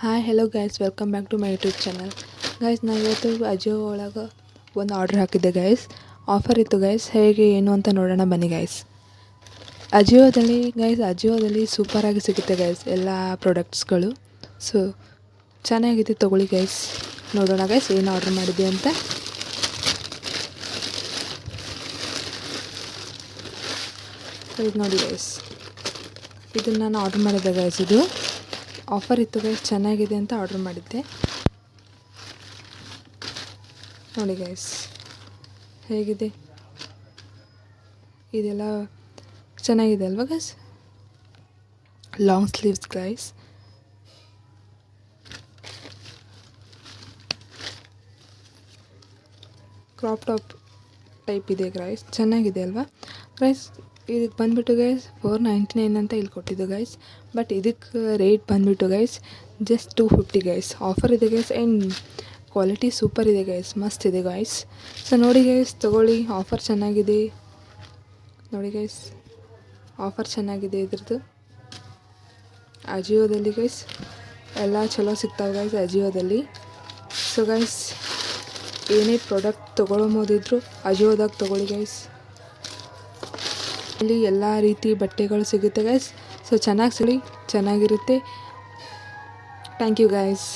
Hi hello guys, welcome back to my YouTube channel. Guys, ನಾನು ಇವತ್ತು ಅಜಿಯೋ ಒಳಗೆ ಒಂದು ಆರ್ಡ್ರ್ ಹಾಕಿದ್ದೆ ಗೈಸ್. ಆಫರ್ ಇತ್ತು ಗೈಸ್. ಹೇಗೆ ಏನು ಅಂತ ನೋಡೋಣ ಬನ್ನಿ ಗೈಸ್. ಅಜಿಯೋದಲ್ಲಿ ಸೂಪರಾಗಿ ಸಿಗುತ್ತೆ ಗೈಸ್ ಎಲ್ಲ ಪ್ರಾಡಕ್ಟ್ಸ್ಗಳು. ಸೊ ಚೆನ್ನಾಗಿದೆ, ತೊಗೊಳ್ಳಿ ಗೈಸ್. ನೋಡೋಣ ಗೈಸ್ ಏನು ಆರ್ಡ್ರ್ ಮಾಡಿದ್ದೆ ಅಂತ. ಇದು ನೋಡಿ ಗೈಸ್, ಇದನ್ನು ನಾನು ಆರ್ಡ್ರ್ ಮಾಡಿದ್ದೆ ಗೈಸ್. ಇದು ಆಫರ್ ಇತ್ತು ಗೈಸ್, ಚೆನ್ನಾಗಿದೆ ಅಂತ ಆರ್ಡ್ರ್ ಮಾಡಿದ್ದೆ. ನೋಡಿ ಗೈಸ್ ಹೇಗಿದೆ, ಇದೆಲ್ಲ ಚೆನ್ನಾಗಿದೆ ಅಲ್ವಾ guys. Long sleeves guys. Crop top type ಇದೆ ಗೈಸ್, ಚೆನ್ನಾಗಿದೆ ಅಲ್ವಾ ಗೈಸ್. ಇದಕ್ಕೆ ಬಂದುಬಿಟ್ಟು ಗೈಸ್ 499 ಅಂತ ಇಲ್ಲಿ ಕೊಟ್ಟಿದ್ದು ಗೈಸ್. ಬಟ್ ಇದಕ್ಕೆ ರೇಟ್ ಬಂದುಬಿಟ್ಟು ಗೈಸ್ ಜಸ್ಟ್ 250 ಗೈಸ್. ಆಫರ್ ಇದೆ ಗೈಸ್ ಆ್ಯಂಡ್ ಕ್ವಾಲಿಟಿ ಸೂಪರ್ ಇದೆ ಗೈಸ್, ಮಸ್ತ್ ಇದೆ ಗೈಸ್. ಸೊ ನೋಡಿ ಗೈಸ್, ತೊಗೊಳ್ಳಿ. ಆಫರ್ ಚೆನ್ನಾಗಿದೆ ನೋಡಿ ಗೈಸ್, ಆಫರ್ ಚೆನ್ನಾಗಿದೆ ಇದ್ರದ್ದು. ಅಜಿಯೋದಲ್ಲಿ ಗೈಸ್ ಎಲ್ಲ ಚಲೋ ಸಿಗ್ತಾವೆ ಗೈಸ್ ಅಜಿಯೋದಲ್ಲಿ. ಸೊ ಗೈಸ್, ಏನೇ ಪ್ರಾಡಕ್ಟ್ ತೊಗೊಳೋದಿದ್ರು ಅಜಿಯೋದಾಗ ತೊಗೊಳ್ಳಿ ಗೈಸ್. ಇಲ್ಲಿ ಎಲ್ಲ ರೀತಿ ಬಟ್ಟೆಗಳು ಸಿಗುತ್ತೆ ಗೈಸ್. ಸೊ ಚೆನ್ನಾಗಿರುತ್ತೆ. Thank you guys.